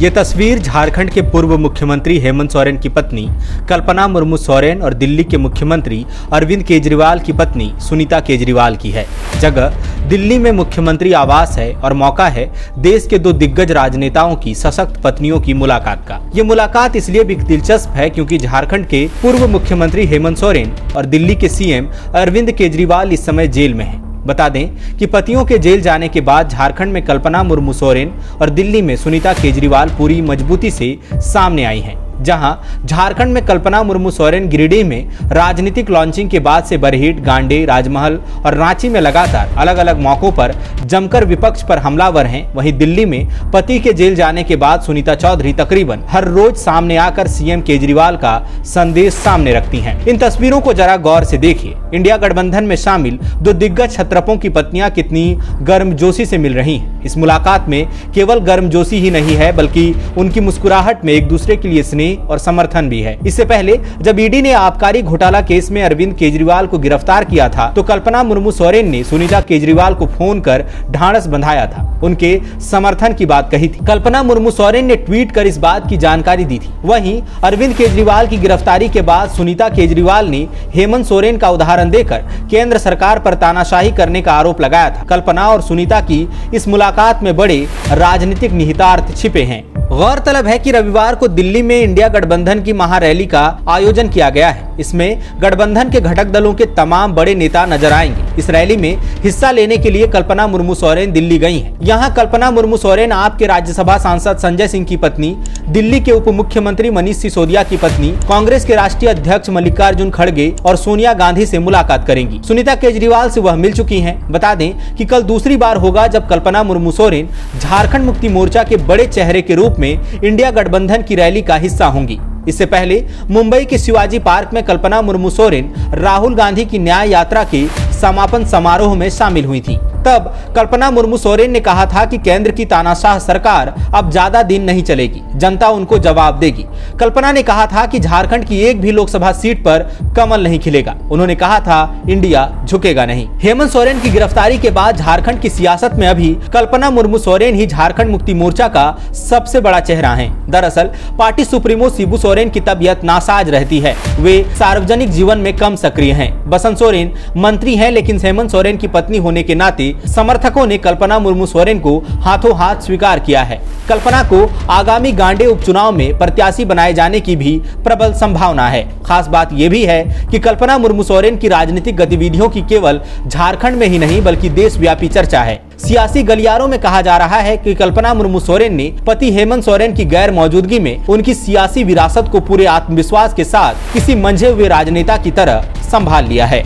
ये तस्वीर झारखंड के पूर्व मुख्यमंत्री हेमंत सोरेन की पत्नी कल्पना मुर्मू सोरेन और दिल्ली के मुख्यमंत्री अरविंद केजरीवाल की पत्नी सुनीता केजरीवाल की है। जगह दिल्ली में मुख्यमंत्री आवास है और मौका है देश के दो दिग्गज राजनेताओं की सशक्त पत्नियों की मुलाकात का। ये मुलाकात इसलिए भी दिलचस्प है क्योंकि झारखंड के पूर्व मुख्यमंत्री हेमंत सोरेन और दिल्ली के सीएम अरविंद केजरीवाल इस समय जेल में हैं। बता दें कि पतियों के जेल जाने के बाद झारखंड में कल्पना मुर्मू सोरेन और दिल्ली में सुनीता केजरीवाल पूरी मजबूती से सामने आई हैं। जहां झारखंड में कल्पना मुर्मू सोरेन गिरिडीह में राजनीतिक लॉन्चिंग के बाद से बरहेट, गांडे, राजमहल और रांची में लगातार अलग अलग मौकों पर जमकर विपक्ष पर हमलावर हैं। वहीं दिल्ली में पति के जेल जाने के बाद सुनीता चौधरी तकरीबन हर रोज सामने आकर सीएम केजरीवाल का संदेश सामने रखती हैं। इन तस्वीरों को जरा गौर से देखिए। इंडिया गठबंधन में शामिल दो दिग्गज क्षत्रपों की पत्नियां कितनी गर्मजोशी से मिल रही हैं। इस मुलाकात में केवल गर्मजोशी ही नहीं है बल्कि उनकी मुस्कुराहट में एक दूसरे के लिए स्नेह और समर्थन भी है। इससे पहले जब ईडी ने आबकारी घोटाला केस में अरविंद केजरीवाल को गिरफ्तार किया था तो कल्पना मुर्मू सोरेन ने सुनीता केजरीवाल को फोन कर ढांढस बंधाया था, उनके समर्थन की बात कही थी। कल्पना मुर्मू सोरेन ने ट्वीट कर इस बात की जानकारी दी थी। वहीं अरविंद केजरीवाल की गिरफ्तारी के बाद सुनीता केजरीवाल ने हेमंत सोरेन का उदाहरण देकर केंद्र सरकार पर तानाशाही करने का आरोप लगाया था। कल्पना और सुनीता की इस मुलाकात में बड़े राजनीतिक निहितार्थ छिपे हैं। गौरतलब है कि रविवार को दिल्ली में इंडिया गठबंधन की महारैली का आयोजन किया गया है। इसमें गठबंधन के घटक दलों के तमाम बड़े नेता नजर आएंगे। इस रैली में हिस्सा लेने के लिए कल्पना मुर्मू सोरेन दिल्ली गई हैं। यहां कल्पना मुर्मू सोरेन आपके राज्यसभा सांसद संजय सिंह की पत्नी, दिल्ली के उप मुख्यमंत्री मनीष सिसोदिया की पत्नी, कांग्रेस के राष्ट्रीय अध्यक्ष मल्लिकार्जुन खड़गे और सोनिया गांधी से मुलाकात करेंगी। सुनीता केजरीवाल से वह मिल चुकी हैं। बता दें कि कल दूसरी बार होगा जब कल्पना मुर्मू सोरेन झारखंड मुक्ति मोर्चा के बड़े चेहरे के रूप में इंडिया गठबंधन की रैली का हिस्सा होंगी। इससे पहले मुंबई के शिवाजी पार्क में कल्पना मुर्मू सोरेन राहुल गांधी की न्याय यात्रा के समापन समारोह में शामिल हुई थी। तब कल्पना मुर्मू सोरेन ने कहा था कि केंद्र की तानाशाह सरकार अब ज्यादा दिन नहीं चलेगी, जनता उनको जवाब देगी। कल्पना ने कहा था कि झारखंड की एक भी लोकसभा सीट पर कमल नहीं खिलेगा। उन्होंने कहा था इंडिया झुकेगा नहीं। हेमंत सोरेन की गिरफ्तारी के बाद झारखंड की सियासत में अभी कल्पना मुर्मू सोरेन ही झारखंड मुक्ति मोर्चा का सबसे बड़ा चेहरा है। दरअसल पार्टी सुप्रीमो शिबू सोरेन की तबीयत नासाज रहती है। वे सार्वजनिक जीवन में कम सक्रिय हैं। बसंत सोरेन मंत्री हैं, लेकिन हेमंत सोरेन की पत्नी होने के नाते समर्थकों ने कल्पना मुर्मू सोरेन को हाथों हाथ स्वीकार किया है। कल्पना को आगामी गांडे उपचुनाव में प्रत्याशी बनाए जाने की भी प्रबल संभावना है। खास बात यह भी है कि कल्पना मुर्मू सोरेन की राजनीतिक गतिविधियों की केवल झारखंड में ही नहीं बल्कि देशव्यापी चर्चा है। सियासी गलियारों में कहा जा रहा है कि कल्पना मुर्मू सोरेन ने पति हेमंत सोरेन की गैर मौजूदगी में उनकी सियासी विरासत को पूरे आत्मविश्वास के साथ किसी मंझे हुए राजनेता की तरह संभाल लिया है।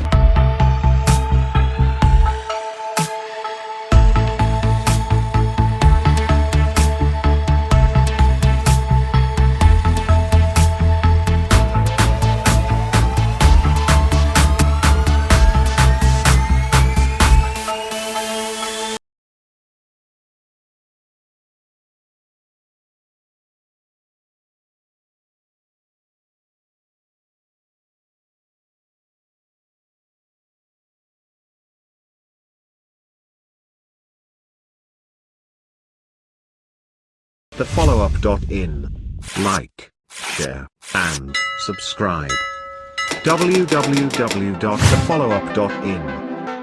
The followup.in. Like, share, and subscribe. www.thefollowup.in